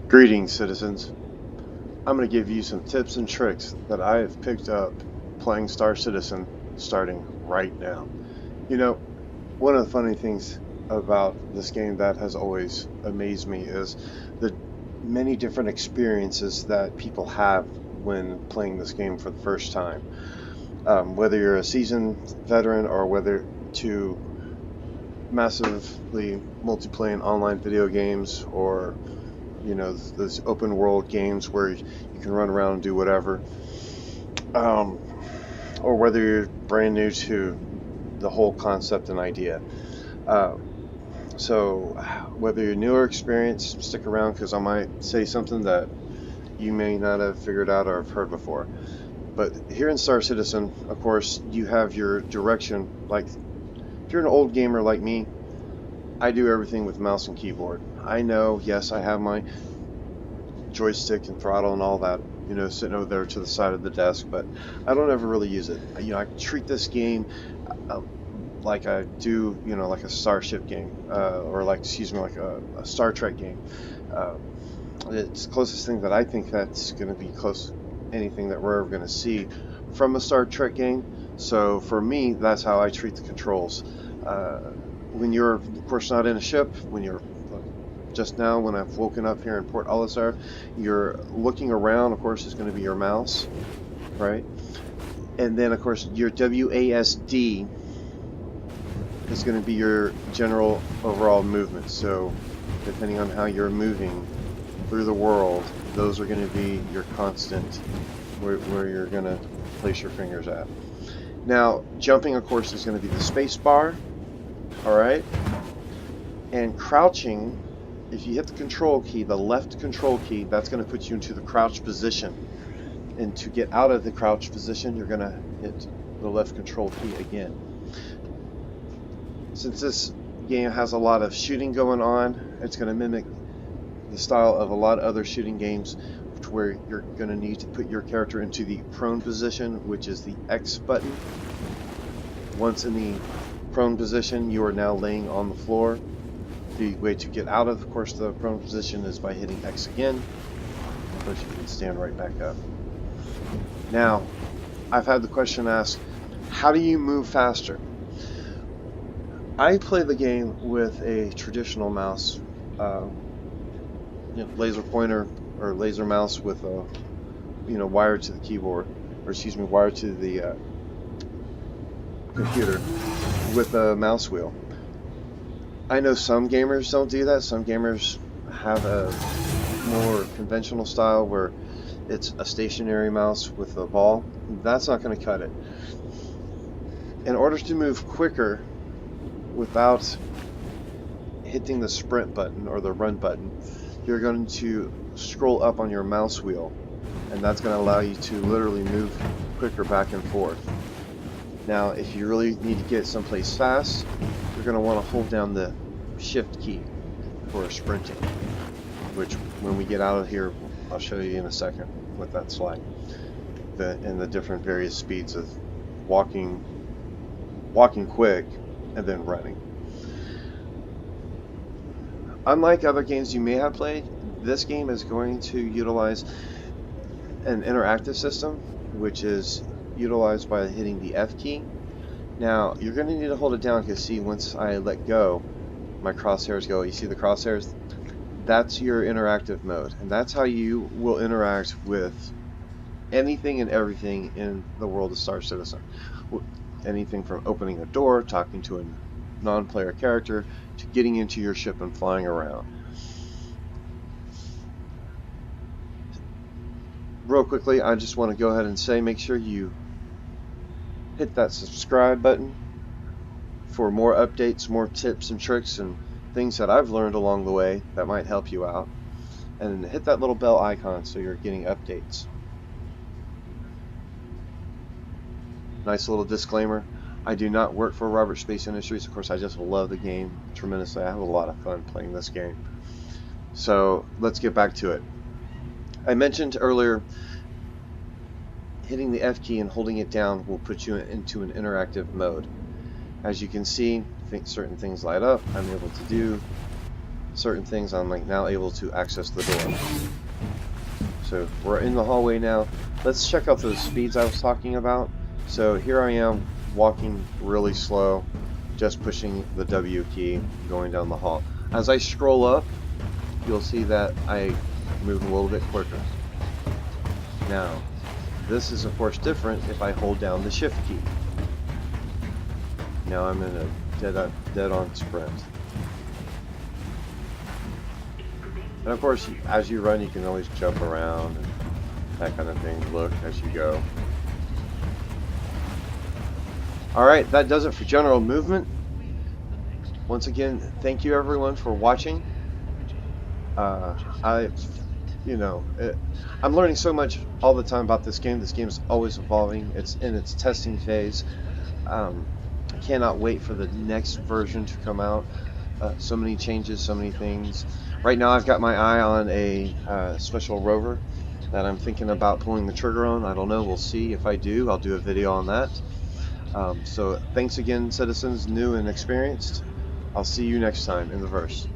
Greetings, citizens. I'm going to give you some tips and tricks that I have picked up playing Star Citizen starting right now. You know, one of the funny things about this game that has always amazed me is the many different experiences that people have when playing this game for the first time. Whether you're a seasoned veteran or whether to massively multiplayer online video games, or those open world games where you can run around and do whatever, or whether you're brand new to the whole concept and idea. So whether you're new or experienced, stick around because I might say something that you may not have figured out or have heard before. But here in Star Citizen, of course, you have your direction. Like, if you're an old gamer like me, I do everything with mouse and keyboard. I know, yes, I have my joystick and throttle and all that, sitting over there to the side of the desk, but I don't ever really use it. I treat this game like I do, like a Starship game, or like a Star Trek game. It's the closest thing that I think that's going to be close anything that we're ever going to see from a Star Trek game. So for me, that's how I treat the controls. When you're, of course, not in a ship, when you're just now, when I've woken up here in Port Olisar, you're looking around, of course, is going to be your mouse, right? And then, of course, your WASD is going to be your general overall movement. So depending on how you're moving through the world, those are going to be your constant, where you're going to place your fingers at. Now, jumping, of course, is going to be the space bar, all right? And crouching, if you hit the control key, the left control key, that's going to put you into the crouch position. And to get out of the crouch position, you're going to hit the left control key again. Since this game has a lot of shooting going on, it's going to mimic the style of a lot of other shooting games, where you're going to need to put your character into the prone position, which is the X button. Once in the prone position, you are now laying on the floor. The way to get out of course, the prone position is by hitting X again. Of course, you can stand right back up. Now, I've had the question asked, how do you move faster? I play the game with a traditional mouse, laser pointer or laser mouse with a, wired to the keyboard, or wired to the computer with a mouse wheel. I know some gamers don't do that. Some gamers have a more conventional style where it's a stationary mouse with a ball. That's not going to cut it. In order to move quicker without hitting the sprint button or the run button, you're going to scroll up on your mouse wheel, and that's going to allow you to literally move quicker back and forth. Now, if you really need to get someplace fast, you're going to want to hold down the shift key for sprinting, which when we get out of here, I'll show you in a second what that's like, and the different various speeds of walking quick and then running. Unlike other games you may have played, this game is going to utilize an interactive system, which is utilized by hitting the F key. Now, you're going to need to hold it down because, see, once I let go, my crosshairs go. You see the crosshairs? That's your interactive mode, and that's how you will interact with anything and everything in the world of Star Citizen. Anything from opening a door, talking to a non-player character, to getting into your ship and flying around. Real quickly, I just want to go ahead and say, make sure you hit that subscribe button for more updates, more tips and tricks and things that I've learned along the way that might help you out. And hit that little bell icon so you're getting updates. Nice little disclaimer. I do not work for Robert Space Industries. Of course, I just love the game tremendously. I have a lot of fun playing this game. So let's get back to it. I mentioned earlier, hitting the F key and holding it down will put you into an interactive mode. As you can see, certain things light up. I'm able to do certain things, I'm like now able to access the door. So we're in the hallway now. Let's check out those speeds I was talking about. So here I am walking really slow, just pushing the W key, going down the hall. As I scroll up, you'll see that I move a little bit quicker. Now, this is of course different if I hold down the shift key. Now I'm in a dead-on sprint. And of course, as you run, you can always jump around and that kind of thing. Look as you go. Alright, that does it for general movement. Once again, thank you everyone for watching. I'm learning so much all the time about this game. This game is always evolving. It's in its testing phase. I cannot wait for the next version to come out. So many changes, so many things. Right now I've got my eye on a special rover that I'm thinking about pulling the trigger on. I don't know, we'll see. If I do, I'll do a video on that. So thanks again, citizens, new and experienced. I'll see you next time in the verse.